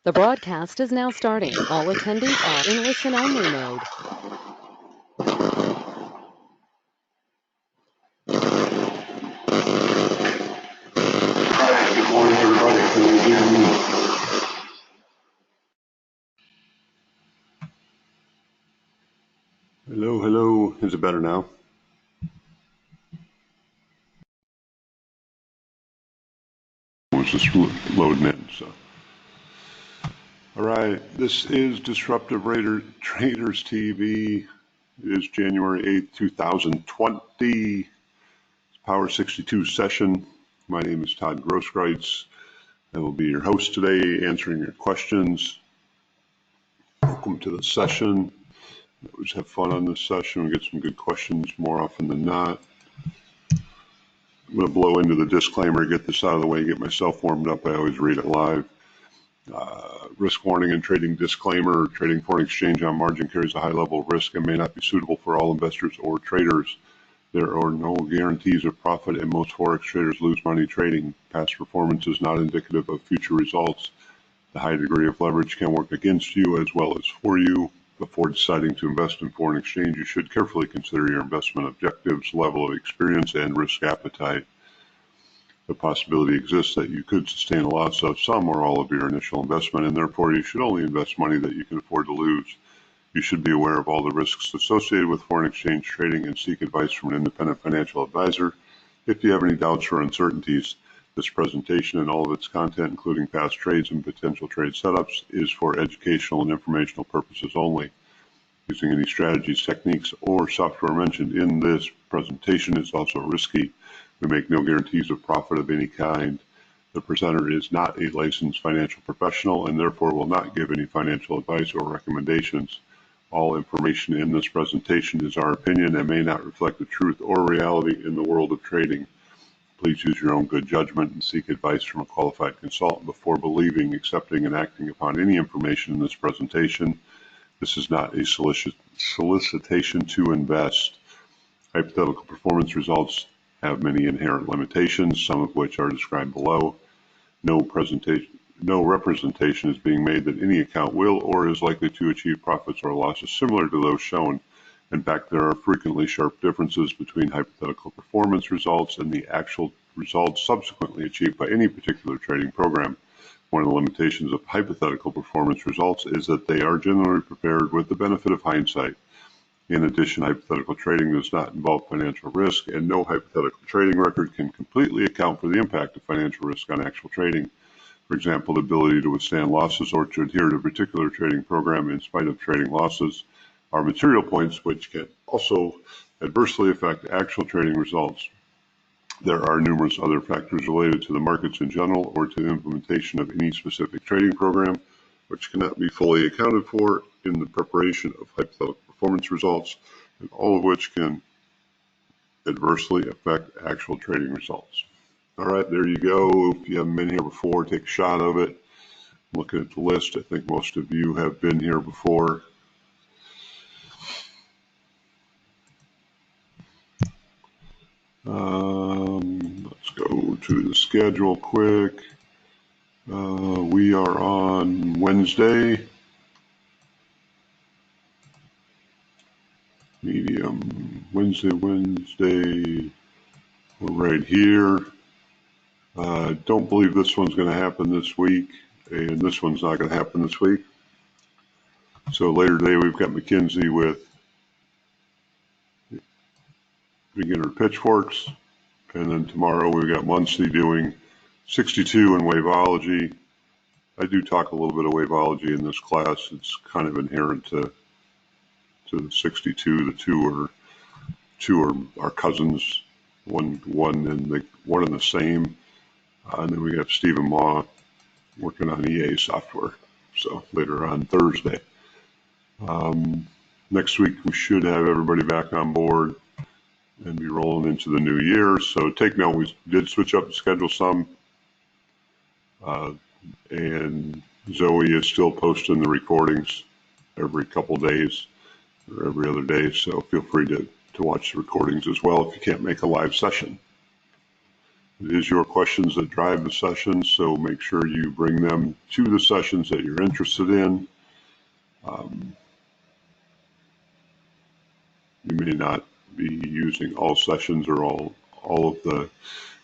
The broadcast is now starting. All attendees are in listen-only mode. Hi, good morning, everybody. Can you hear me? Hello, hello. Is it better now? I was just loading in, so. All right, this is Disruptive Traders TV. It is January 8th, 2020. It's Power 62 session. My name is Todd Groskreutz. I will be your host today, answering your questions. Welcome to the session. Always have fun on this session. We get some good questions more often than not. I'm going to blow into the disclaimer, get this out of the way, get myself warmed up. I always read it live. Risk warning and trading disclaimer. Trading foreign exchange on margin carries a high level of risk and may not be suitable for all investors or traders. There are no guarantees of profit, and most forex traders lose money trading. Past performance is not indicative of future results. The high degree of leverage can work against you as well as for you. Before deciding to invest in foreign exchange, you should carefully consider your investment objectives, level of experience, and risk appetite. The possibility exists that you could sustain a loss of some or all of your initial investment, and therefore you should only invest money that you can afford to lose. You should be aware of all the risks associated with foreign exchange trading and seek advice from an independent financial advisor. If you have any doubts or uncertainties, this presentation and all of its content, including past trades and potential trade setups, is for educational and informational purposes only. Using any strategies, techniques, or software mentioned in this presentation is also risky. We make no guarantees of profit of any kind. The presenter is not a licensed financial professional and therefore will not give any financial advice or recommendations. All information in this presentation is our opinion and may not reflect the truth or reality in the world of trading. Please use your own good judgment and seek advice from a qualified consultant before believing, accepting, and acting upon any information in this presentation. This is not a solicitation to invest. Hypothetical performance results have many inherent limitations, some of which are described below. No representation is being made that any account will or is likely to achieve profits or losses similar to those shown. In fact, there are frequently sharp differences between hypothetical performance results and the actual results subsequently achieved by any particular trading program. One of the limitations of hypothetical performance results is that they are generally prepared with the benefit of hindsight. In addition, hypothetical trading does not involve financial risk, and no hypothetical trading record can completely account for the impact of financial risk on actual trading. For example, the ability to withstand losses or to adhere to a particular trading program in spite of trading losses are material points which can also adversely affect actual trading results. There are numerous other factors related to the markets in general or to the implementation of any specific trading program which cannot be fully accounted for in the preparation of hypothetical performance results, and all of which can adversely affect actual trading results. All right, there you go. If you haven't been here before, take a shot of it. Looking at the list, I think most of you have been here before. Let's go to the schedule quick. We are on Wednesday. Medium, Wednesday, we're right here. Don't believe this one's going to happen this week, and this one's not going to happen this week. So later today we've got McKinsey with beginner pitchforks, and then tomorrow we've got Muncie doing 62 in waveology. I do talk a little bit of waveology in this class. It's kind of inherent to the 62. The two are cousins, one and the same. And then we have Stephen Maw working on EA software. So later on Thursday. Next week we should have everybody back on board and be rolling into the new year. So take note, we did switch up the schedule some. And Zoe is still posting the recordings every couple days or every other day. So feel free to watch the recordings as well if you can't make a live session. It is your questions that drive the sessions, so make sure you bring them to the sessions that you're interested in. You may not be using all sessions or all of the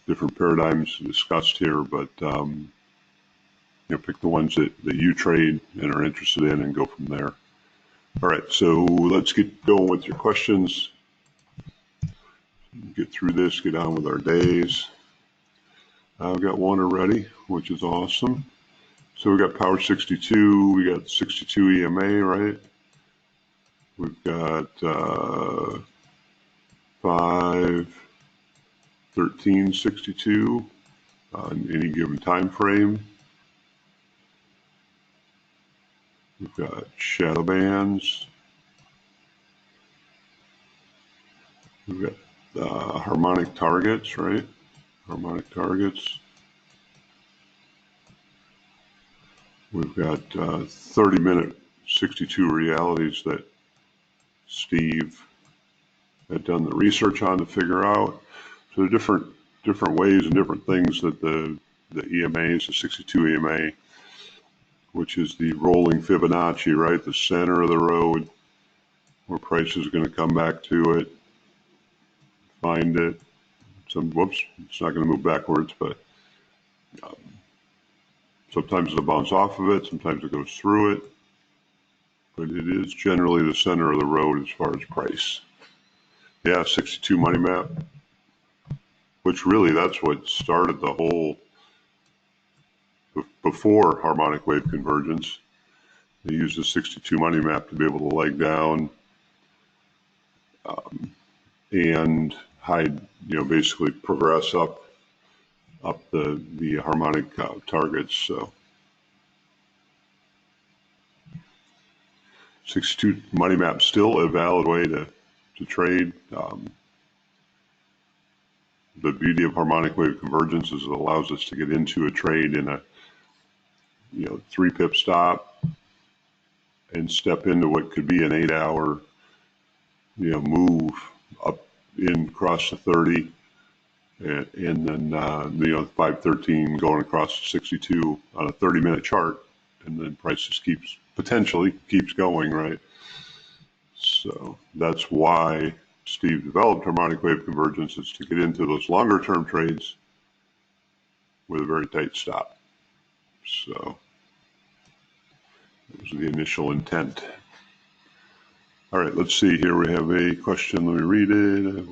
different paradigms discussed here, but pick the ones that you trade and are interested in and go from there. All right, so let's get going with your questions. Get through this, get on with our days. I've got one already, which is awesome. So we got power 62, we got 62 EMA, right? We've got 5/13/62 on any given time frame. We've got shadow bands. We've got harmonic targets, right? Harmonic targets. We've got 30-minute 62 realities that Steve had done the research on to figure out. So different ways and different things that the EMAs, the 62 EMA, which is the rolling Fibonacci, right? The center of the road where price is going to come back to it, find it. Whoops, it's not going to move backwards, but sometimes it'll bounce off of it, sometimes it goes through it, but it is generally the center of the road as far as price. Yeah, 62 money map, which really that's what started the whole, before harmonic wave convergence. They used the 62 money map to be able to leg down and hide, basically progress up the harmonic targets. So 62 money map still a valid way to trade. The beauty of harmonic wave convergence is it allows us to get into a trade in a 3 pip stop and step into what could be an 8-hour move up in across the 30 and then 5/13 going across the 62 on a 30-minute chart, and then price just potentially keeps going, right? So that's why Steve developed harmonic wave convergence, is to get into those longer term trades with a very tight stop. So that was the initial intent. All right, let's see here. We have a question. Let me read it.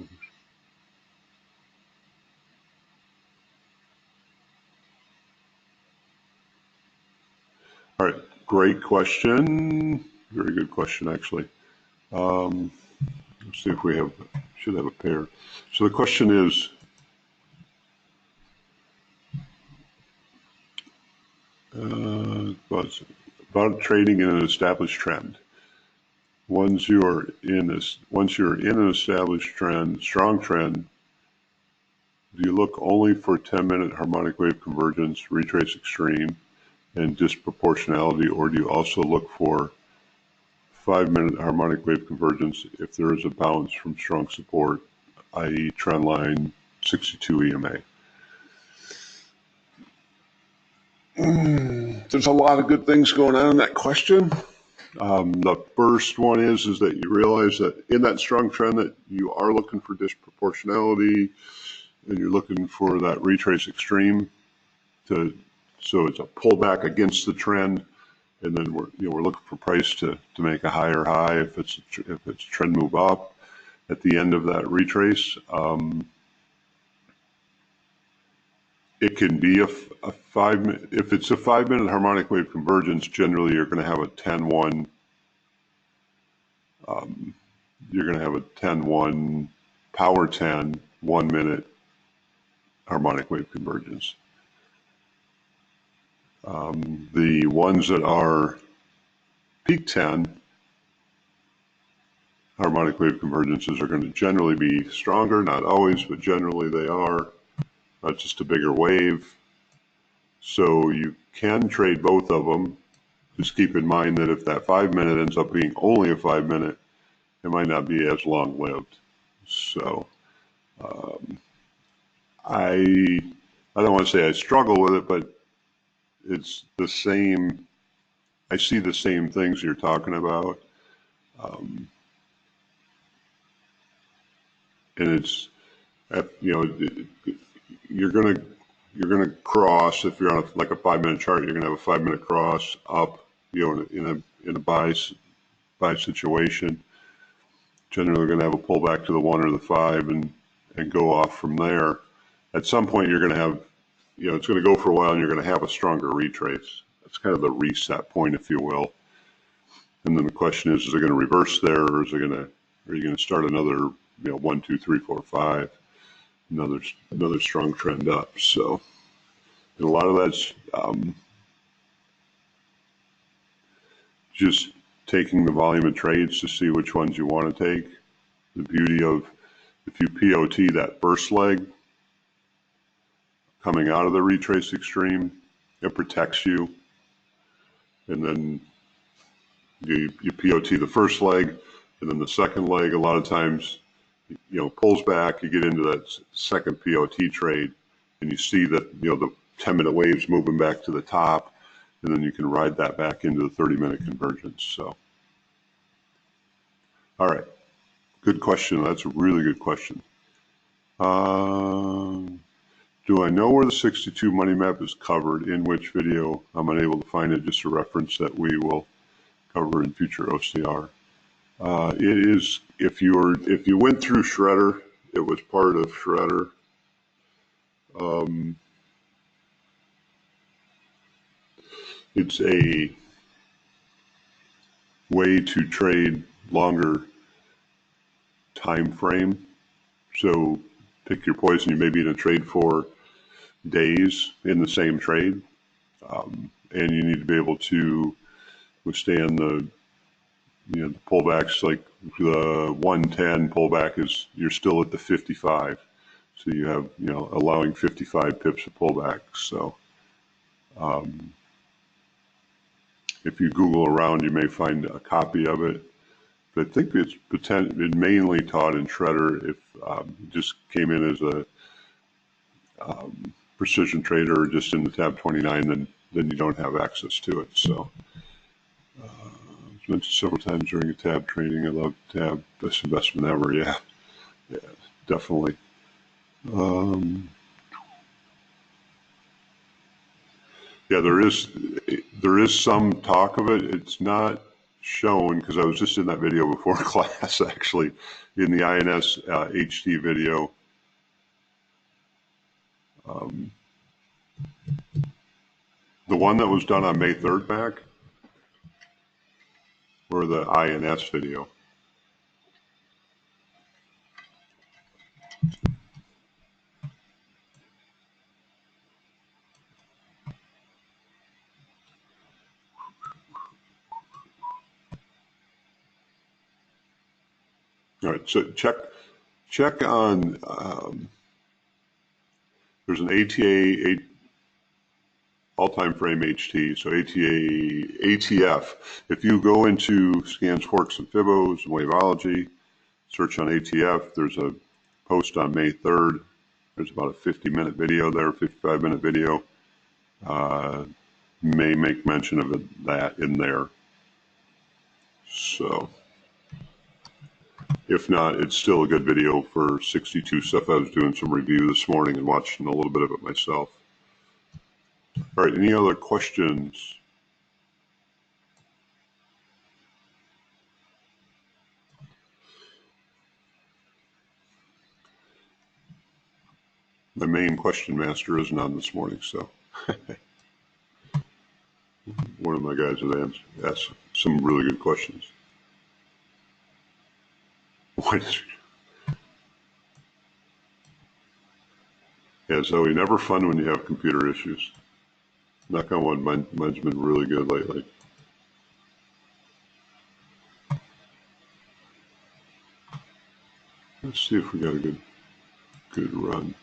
All right, great question. Very good question, actually. Let's see if we should have a pair. So the question is, about trading in an established trend. Once you're in an established trend, strong trend, do you look only for 10-minute harmonic wave convergence, retrace extreme, and disproportionality, or do you also look for 5-minute harmonic wave convergence if there is a bounce from strong support, i.e. trend line 62 EMA? There's a lot of good things going on in that question. The first one is that you realize that in that strong trend that you are looking for disproportionality and you're looking for that retrace extreme so it's a pullback against the trend, and then we're looking for price to make a higher high if it's a trend move up at the end of that retrace. It can be if it's a 5-minute harmonic wave convergence, generally you're going to have a 10-1. You're going to have a 10-1 power 10 1-minute harmonic wave convergence. The ones that are peak 10 harmonic wave convergences are going to generally be stronger, not always, but generally they are. Just a bigger wave. So you can trade both of them. Just keep in mind that if that 5-minute ends up being only a 5-minute, it might not be as long-lived. So I don't want to say I struggle with it, but it's the same. I see the same things you're talking about, um, and it's you're gonna cross if you're on like a 5 minute chart. You're gonna have a 5 minute cross up, in a buy situation. Generally, we're gonna have a pullback to the 1 or the 5 and go off from there. At some point, you're gonna have, it's gonna go for a while, and you're gonna have a stronger retrace. That's kind of the reset point, if you will. And then the question is it going to reverse there, or are you going to start another, 1, 2, 3, 4, 5, another strong trend up? So, and a lot of that's just taking the volume of trades to see which ones you want to take. The beauty of if you POT that first leg coming out of the retrace extreme, it protects you, and then you POT the first leg, and then the second leg. A lot of times, pulls back, you get into that second POT trade, and you see that, the 10-minute waves moving back to the top, and then you can ride that back into the 30-minute convergence. So, all right, good question. That's a really good question. Do I know where the 62 money map is covered? In which video? I'm unable to find it. Just a reference that we will cover in future OCR. It is, if you went through Shredder, it was part of Shredder. It's a way to trade longer time frame. So pick your poison. You may be in a trade for days in the same trade, and you need to be able to withstand the pullbacks. Like the 110 pullback is, you're still at the 55, so you have allowing 55 pips of pullback. So if you Google around, you may find a copy of it. But I think it's mainly taught in Shredder. If it just came in as a precision trader or just in the tab 29, then you don't have access to it. So it's mentioned several times during a tab training. I love tab, best investment ever. Yeah, definitely. Yeah, there is some talk of it. It's not shown because I was just in that video before class, actually, in the INS HT video. The one that was done on May 3rd back, or the INS video? All right, so check on, there's an ATA, all-time frame HT, so ATF. If you go into scans, forks, and fibos, and waveology, search on ATF, there's a post on May 3rd. There's about a 50-minute video there, 55-minute video. May make mention of that in there. So if not, it's still a good video for 62 stuff. I was doing some review this morning and watching a little bit of it myself. All right, any other questions? My main question master isn't on this morning, so one of my guys has asked some really good questions. Yeah, Zoe, never fun when you have computer issues. Knock on wood, mine's been really good lately. Let's see if we got a good run.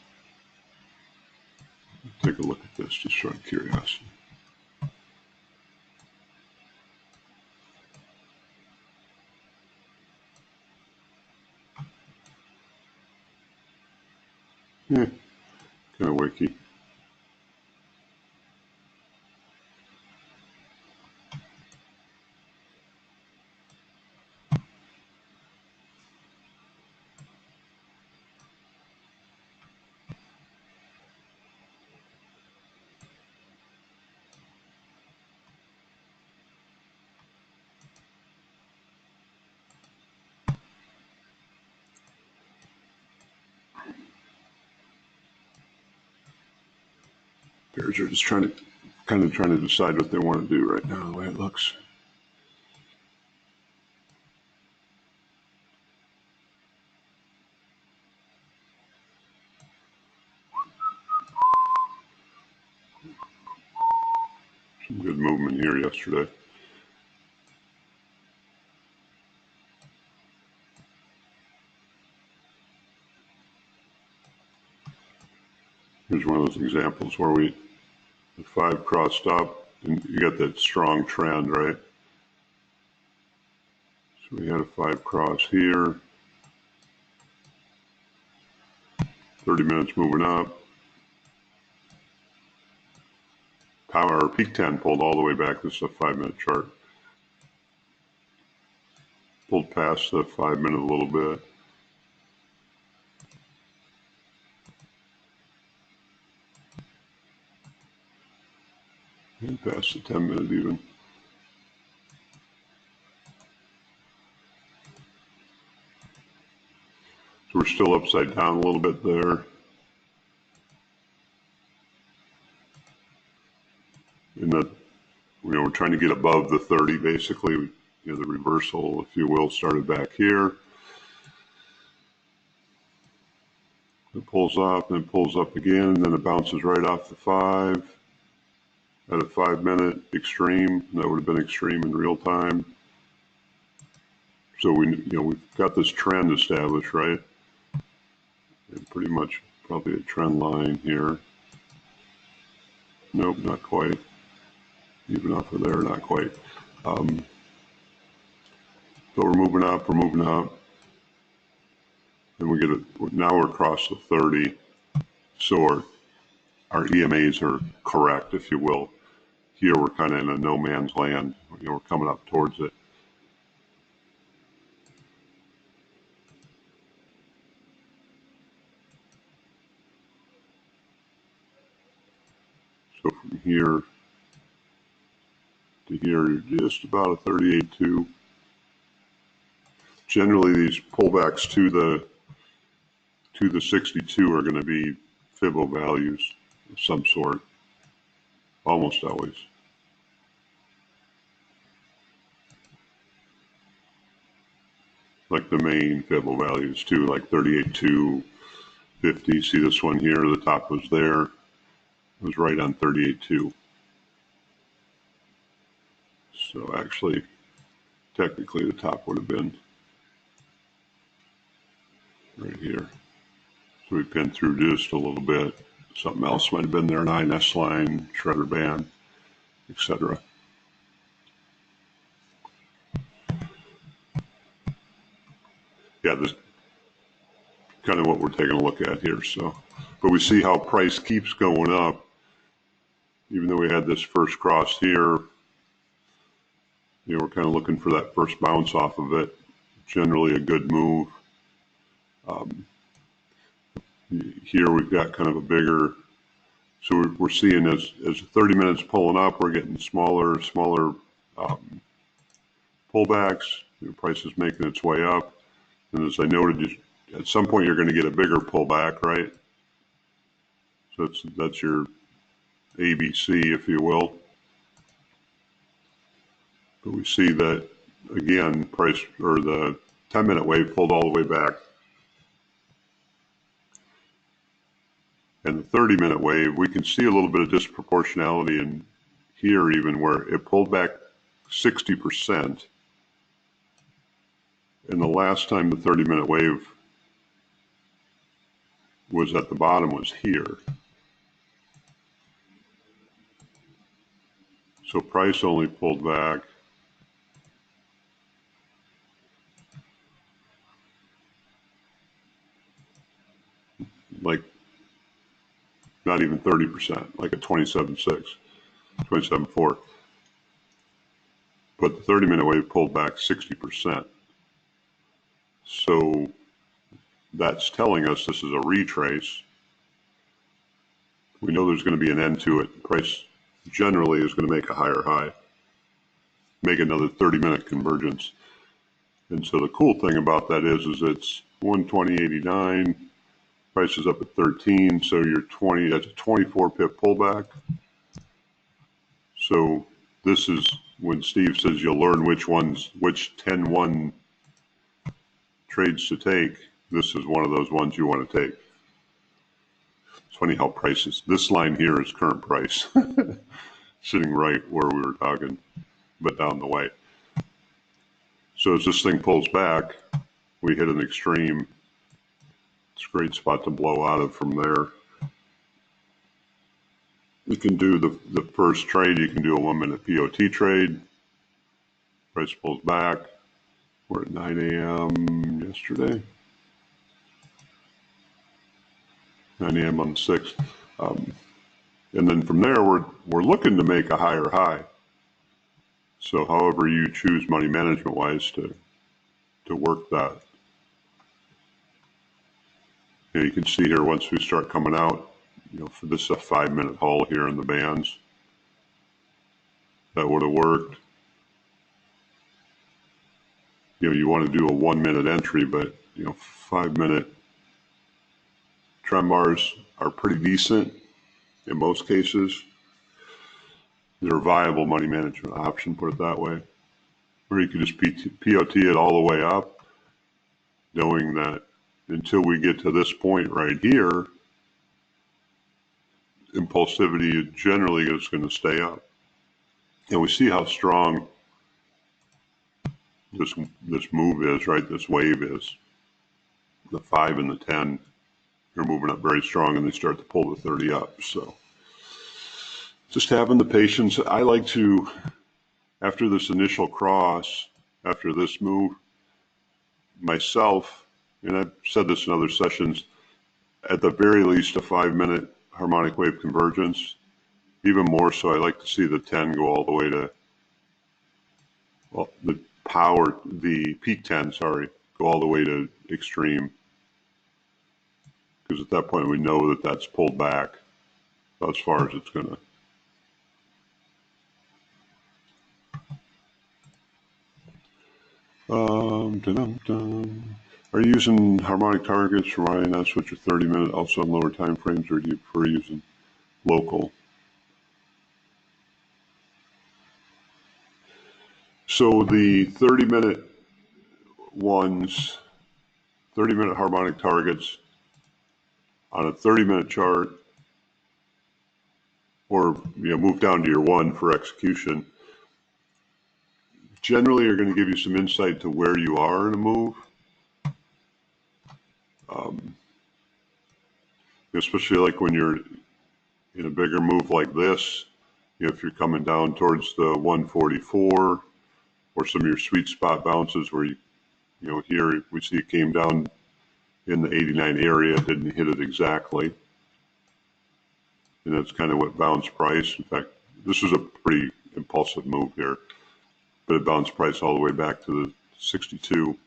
Take a look at this, just out of curiosity. Yeah, wiki. Bears are just trying to decide what they want to do right now, the way it looks. Some good movement here yesterday. Here's one of those examples where the 5 crossed up, and you got that strong trend, right? So we had a 5 cross here, 30 minutes moving up. Power peak 10 pulled all the way back. This is a 5-minute chart. Pulled past the 5-minute a little bit. And past the 10-minute even. So we're still upside down a little bit there. And that, we're trying to get above the 30 basically. The reversal, if you will, started back here. It pulls up, and it pulls up again, and then it bounces right off the 5 at a 5-minute extreme. That would have been extreme in real time. So we've got this trend established, right? And pretty much probably a trend line here. Nope, not quite. Even off of there, not quite. So we're moving up, and now we're across the 30. So our EMAs are correct, if you will. Here we're kind of in a no man's land. We're coming up towards it. So from here to here, you're just about a 38.2. Generally, these pullbacks to the 62 are going to be Fibbo values of some sort, almost always. Like the main Fibbo values too, like 38.2, 50. See this one here? The top was there. It was right on 38.2. So actually, technically, the top would have been right here. So we pinned through just a little bit. Something else might have been there, an INS line, shredder band, etc. Yeah, this is kind of what we're taking a look at here. So, but we see how price keeps going up, even though we had this first cross here. We're kind of looking for that first bounce off of it. Generally a good move. Here we've got kind of a bigger, so we're seeing as 30 minutes pulling up, we're getting smaller pullbacks. Price is making its way up. And as I noted, at some point you're going to get a bigger pullback, right? So that's your ABC, if you will. But we see that, again, price, or the 10-minute wave pulled all the way back. And the 30-minute wave, we can see a little bit of disproportionality in here even, where it pulled back 60%. And the last time the 30-minute wave was at the bottom was here. So price only pulled back like not even 30%, like a 27.6, 27.4. But the 30-minute wave pulled back 60%. So that's telling us this is a retrace. We know there's going to be an end to it. Price generally is going to make a higher high, make another 30-minute convergence. And so the cool thing about that is it's 120.89, price is up at 13, so you're 20, that's a 24 pip pullback. So this is when Steve says you'll learn which 10-1 trades to take. This is one of those ones you want to take. It's funny how prices, this line here is current price, sitting right where we were talking, but down the way. So as this thing pulls back, we hit an extreme. It's a great spot to blow out of from there. You can do the first trade, you can do a 1-minute POT trade. Price pulls back. We're at 9 a.m. yesterday. 9 a.m. on the 6th. And then from there, we're looking to make a higher high. So however you choose money management-wise to work that. You can see here once we start coming out, for this a 5-minute haul here in the bands. That would have worked. You want to do a 1-minute entry, but 5-minute trend bars are pretty decent in most cases. They're a viable money management option, put it that way. Or you could just POT it all the way up, knowing that until we get to this point right here, impulsivity generally is going to stay up. And we see how strong this move is, right? This wave is. The 5 and the 10 are moving up very strong, and they start to pull the 30 up. So just having the patience. I like to, after this initial cross, after this move, myself, and I've said this in other sessions, at the very least a 5-minute harmonic wave convergence. Even more so, I like to see the 10 go all the way to, well, the peak 10, sorry, go all the way to extreme. Because at that point we know that that's pulled back as far as it's going to. Are you using harmonic targets, Ryan? That's what your 30-minute, also on lower time frames, or do you prefer using local? So the 30-minute ones, 30-minute harmonic targets on a 30-minute chart, or move down to your 1 for execution, generally are going to give you some insight to where you are in a move. Especially like when you're in a bigger move like this, if you're coming down towards the 144 or some of your sweet spot bounces where here we see it came down in the 89 area, didn't hit it exactly. And that's kind of what bounced price. In fact, this is a pretty impulsive move here, but it bounced price all the way back to the 62.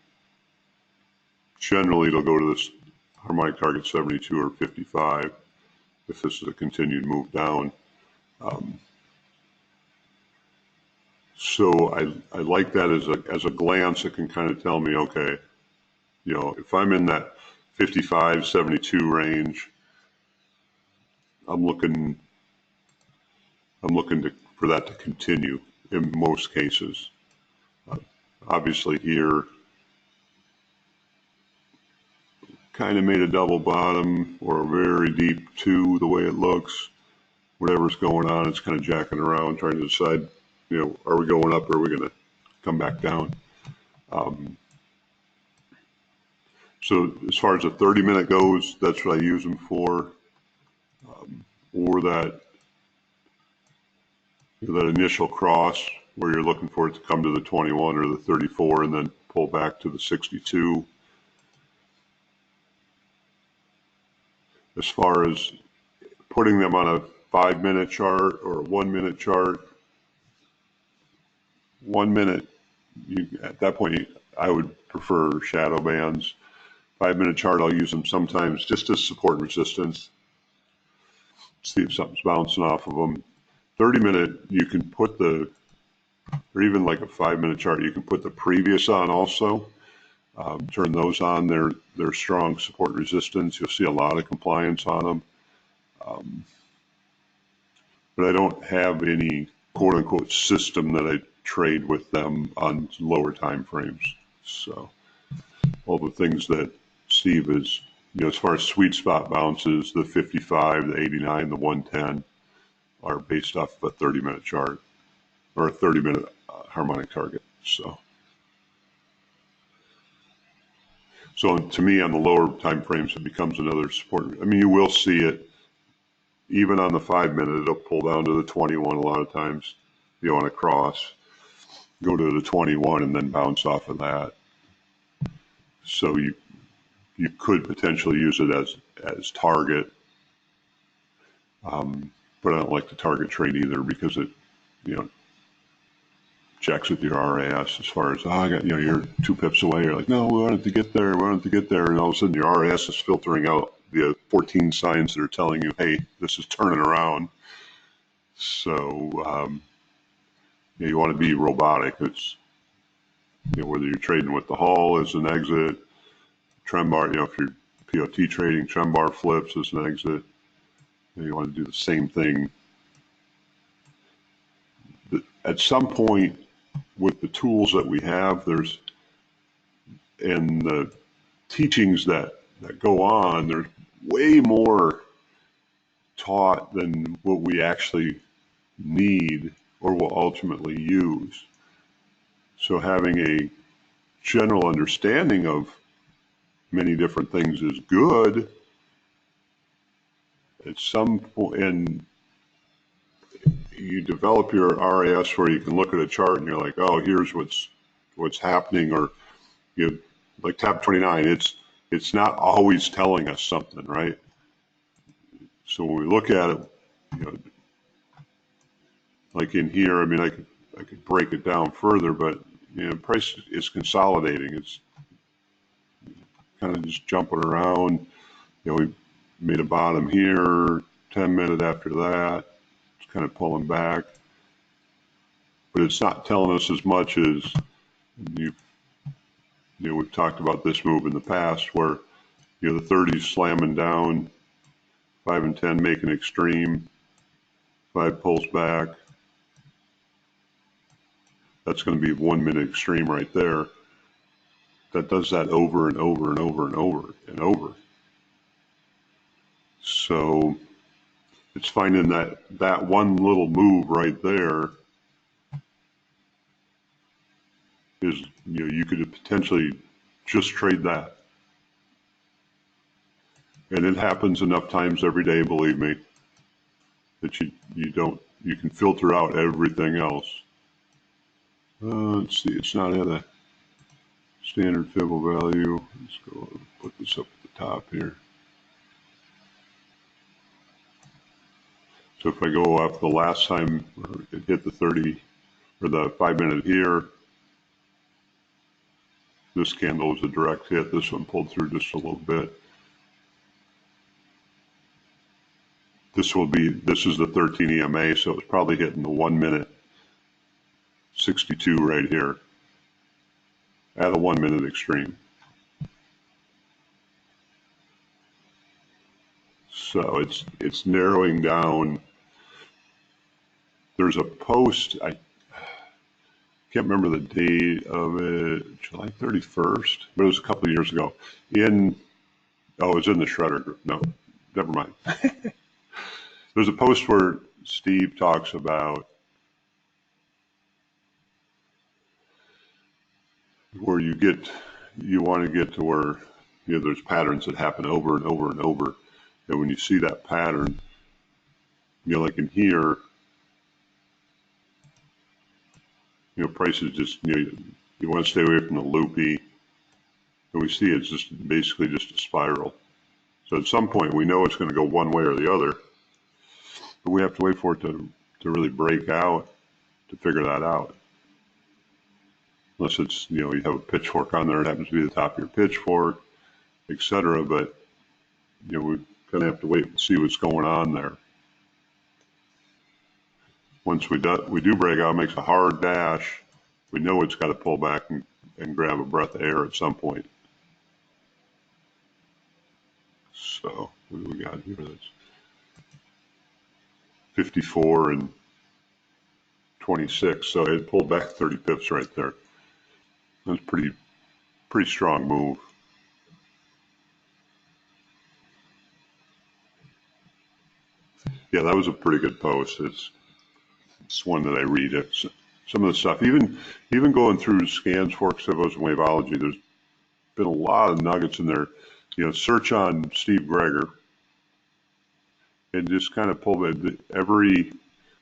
Generally, it'll go to this harmonic target 72 or 55 if this is a continued move down. So I like that as a glance. It can kind of tell me, okay, if I'm in that 55, 72 range, I'm looking for that to continue in most cases. Obviously here, kind of made a double bottom or a very deep 2 the way it looks. Whatever's going on, it's kind of jacking around, trying to decide, are we going up or are we going to come back down? So as far as a 30-minute goes, that's what I use them for. Or that initial cross where you're looking for it to come to the 21 or the 34 and then pull back to the 62. As far as putting them on a 5-minute chart or a 1-minute chart. 1 minute, at that point, I would prefer shadow bands. 5-minute chart, I'll use them sometimes just as support and resistance. See if something's bouncing off of them. 30-minute, you can put or even like a 5-minute chart, you can put the previous on also. Turn those on. They're strong support and resistance. You'll see a lot of compliance on them. But I don't have any quote unquote system that I trade with them on lower time frames. So all the things that Steve is, as far as sweet spot bounces, the 55, the 89, the 110 are based off of a 30-minute chart or a 30-minute harmonic target. So to me, on the lower time frames, it becomes another support. I mean, you will see it even on the 5-minute. It'll pull down to the 21 a lot of times. On a cross, go to the 21 and then bounce off of that. So you could potentially use it as target, but I don't like the target trade either because it checks with your RAS as far as I got you're 2 pips away. You're like, no, we wanted to get there, and all of a sudden your RAS is filtering out the 14 signs that are telling you, hey, this is turning around. So you want to be robotic. It's whether you're trading with the Hall as an exit, trend bar, if you're POT trading, trend bar flips as an exit. You want to do the same thing. At some point, with the tools that we have, and the teachings that go on, there's way more taught than what we actually need or will ultimately use. So having a general understanding of many different things is good. At some point, and you develop your RAS where you can look at a chart and you're like, oh, here's what's happening, or like tab 29, it's not always telling us something, right? So when we look at it, like in here, I mean, I could break it down further, but price is consolidating. It's kind of just jumping around. We made a bottom here, 10 minutes after that. It's kind of pulling back, but it's not telling us as much as we've talked about this move in the past where the 30s slamming down, 5 and 10 make an extreme, 5 pulls back. That's going to be 1 minute extreme right there. That does that over and over and over and over and over. So it's finding that one little move right there is, you could potentially just trade that. And it happens enough times every day, believe me, that you can filter out everything else. Let's see, it's not at a standard fibble value. Let's go put this up at the top here. So if I go up the last time it hit the 30 or the 5-minute here, this candle was a direct hit. This one pulled through just a little bit. This is the 13 EMA, so it's probably hitting the 1 minute 62 right here at a 1 minute extreme. So it's narrowing down. There's a post, I can't remember the date of it, July 31st, but it was a couple of years ago. It was in the Shredder group. No, never mind. There's a post where Steve talks about where you want to get to where there's patterns that happen over and over and over, and when you see that pattern, like in here, prices just you want to stay away from the loopy, and we see it's just basically just a spiral. So at some point we know it's going to go one way or the other, But we have to wait for it to really break out to figure that out. Unless it's, you have a pitchfork on there, it happens to be the top of your pitchfork, etc. But, we kind of have to wait and see what's going on there. Once we do break out, it makes a hard dash. We know it's got to pull back and grab a breath of air at some point. So what do we got here? That's 54 and 26. So it pulled back 30 pips right there. That's pretty strong move. Yeah, that was a pretty good post. It's one that I read. It's some of the stuff, even going through scans, forks, pivos, and waveology, there's been a lot of nuggets in there. Search on Steve Greger and just kind of pull it. Every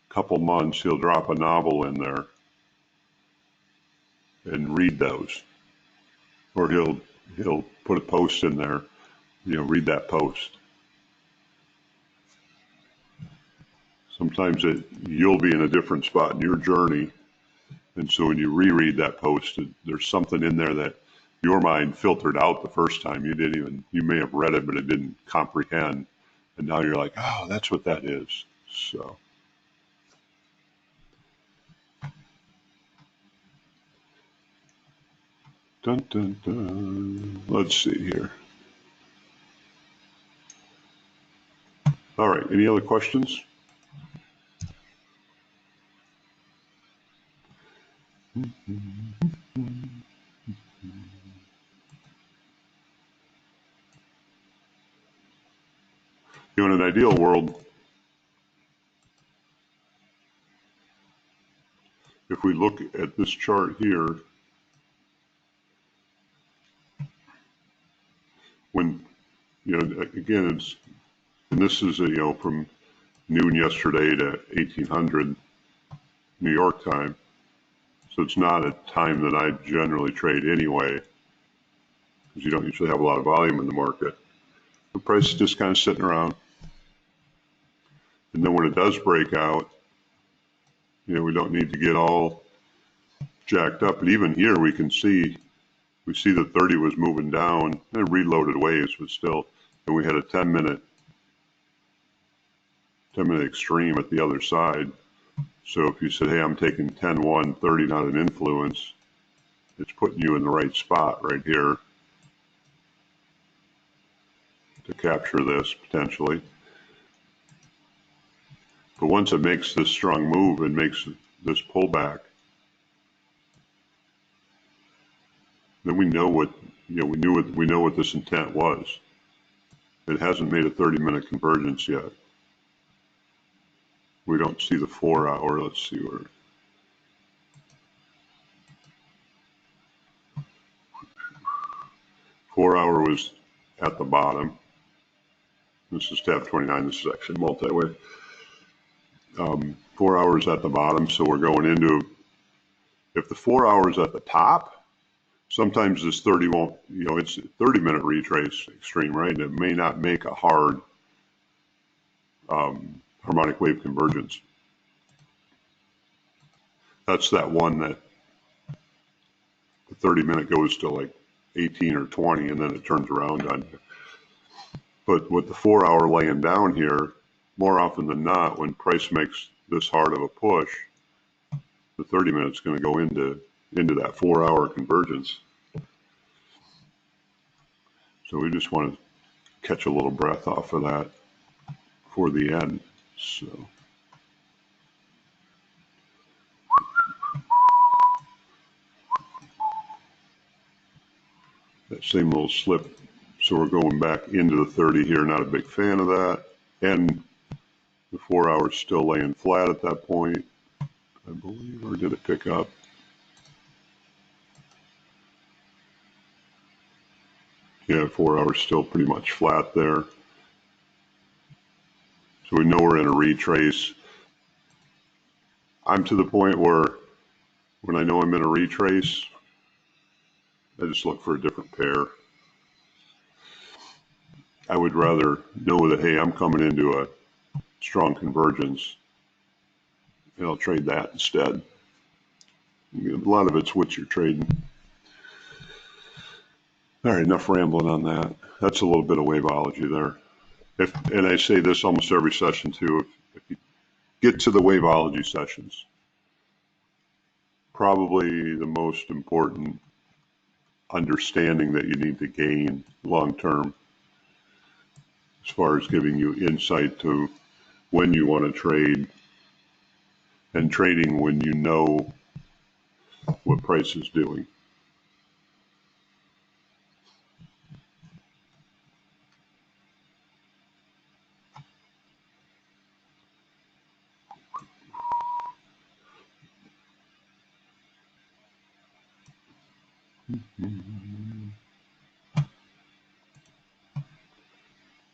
couple months, he'll drop a novel in there and read those. Or he'll put a post in there, read that post. Sometimes you'll be in a different spot in your journey, and so when you reread that post, there's something in there that your mind filtered out the first time. You may have read it, but it didn't comprehend, and now you're like, oh, that's what that is. So. Dun, dun, dun. Let's see here. All right, any other questions? In an ideal world, if we look at this chart here, when, again, this is, from noon yesterday to 1800 New York time. So it's not a time that I generally trade anyway, because you don't usually have a lot of volume in the market. The price is just kind of sitting around. And then when it does break out, we don't need to get all jacked up. But even here we see the 30 was moving down and reloaded waves, but still, and we had a 10-minute extreme at the other side. So if you said, hey, I'm taking 10-1, 30 not an influence, it's putting you in the right spot right here to capture this potentially. But once it makes this strong move and makes this pullback, then we know what we know what this intent was. It hasn't made a 30-minute convergence yet. We don't see the 4-hour. Let's see where. Four-hour was at the bottom. This is tab 29. This is actually multi-way. 4 hours at the bottom, so we're going into. If the 4 hours at the top, sometimes this 30 won't. It's a 30-minute retrace extreme, right? And it may not make a hard harmonic wave convergence. That's that one that the 30-minute goes to like 18 or 20, and then it turns around on you. But with the 4-hour laying down here, more often than not, when price makes this hard of a push, the 30-minute is going to go into that 4-hour convergence. So we just want to catch a little breath off of that for the end. So. That same little slip. So we're going back into the 30 here. Not a big fan of that. And the 4 hours still laying flat at that point, I believe, or did it pick up? Yeah, 4 hours still pretty much flat there. So we know we're in a retrace. I'm to the point where when I know I'm in a retrace, I just look for a different pair. I would rather know that, hey, I'm coming into strong convergence, and I'll trade that instead. A lot of it's what you're trading. All right, enough rambling on that. That's a little bit of waveology there. And I say this almost every session too, if you get to the waveology sessions, probably the most important understanding that you need to gain long term as far as giving you insight to when you want to trade and trading when you know what price is doing.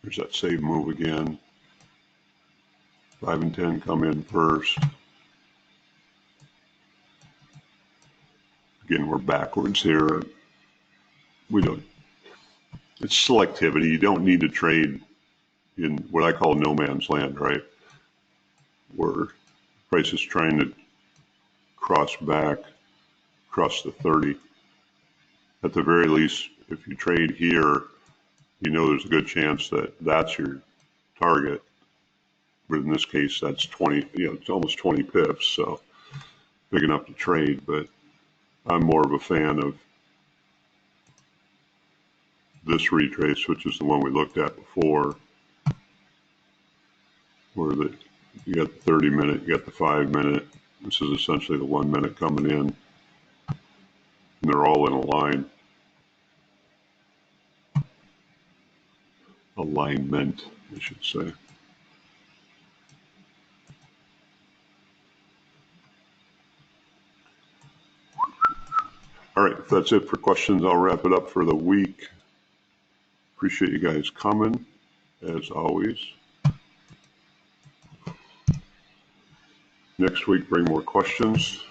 There's that save move again. 5 and 10 come in first. Again, we're backwards here. We don't. It's selectivity. You don't need to trade in what I call no man's land, right? Where price is trying to cross back, cross the 30. At the very least, if you trade here, you know there's a good chance that that's your target. But in this case, that's 20, it's almost 20 pips, so big enough to trade. But I'm more of a fan of this retrace, which is the one we looked at before, where you got the 30 minute, you got the 5 minute. This is essentially the 1 minute coming in, and they're all in a line. Alignment, I should say. All right, if that's it for questions, I'll wrap it up for the week. Appreciate you guys coming, as always. Next week, bring more questions.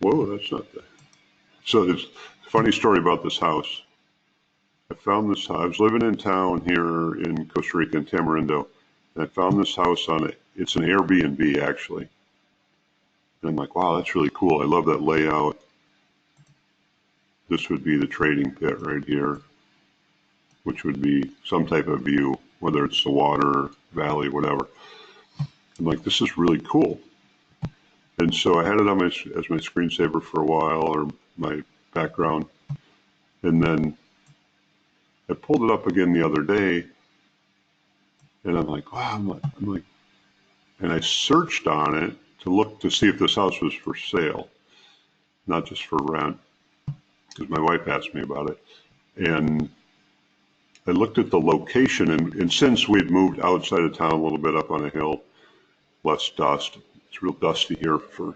Whoa, that's not that. So there's a funny story about this house. I found this house. I was living in town here in Costa Rica, in Tamarindo, and I found this house on it. It's an Airbnb, actually. And I'm like, wow, that's really cool. I love that layout. This would be the trading pit right here, which would be some type of view, whether it's the water, valley, whatever. I'm like, this is really cool. And so I had it on as my screensaver for a while, or my background. And then I pulled it up again the other day, and I'm like, wow, and I searched on it to look to see if this house was for sale, not just for rent, because my wife asked me about it. And I looked at the location, and since we'd moved outside of town a little bit up on a hill, less dust. It's real dusty here for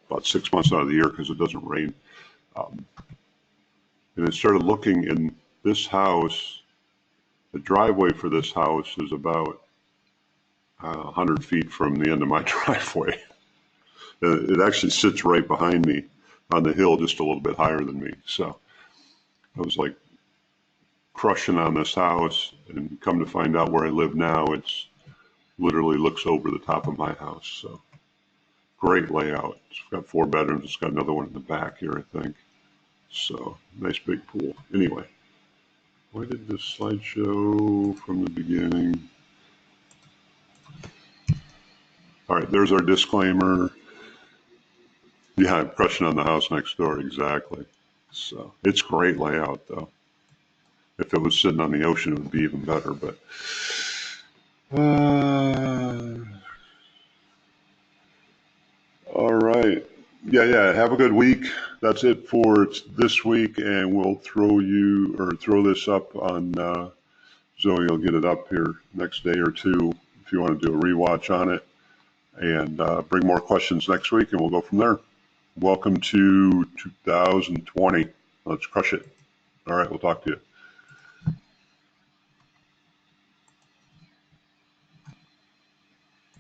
about 6 months out of the year because it doesn't rain. And I started looking in this house. The driveway for this house is about 100 feet from the end of my driveway. It actually sits right behind me on the hill, just a little bit higher than me. So I was like crushing on this house, and come to find out where I live now, it's literally looks over the top of my house. So great layout. It's got 4 bedrooms. It's got another one in the back here, I think. So nice big pool. Anyway, why did this slideshow from the beginning? All right, there's our disclaimer. Yeah, I'm crushing on the house next door, exactly. So it's great layout, though. If it was sitting on the ocean, it would be even better. But all right. Yeah. Have a good week. That's it for this week, and we'll throw this up on Zoe. Will get it up here next day or two if you want to do a rewatch on it, and bring more questions next week, and we'll go from there. Welcome to 2020. Let's crush it. All right, we'll talk to you.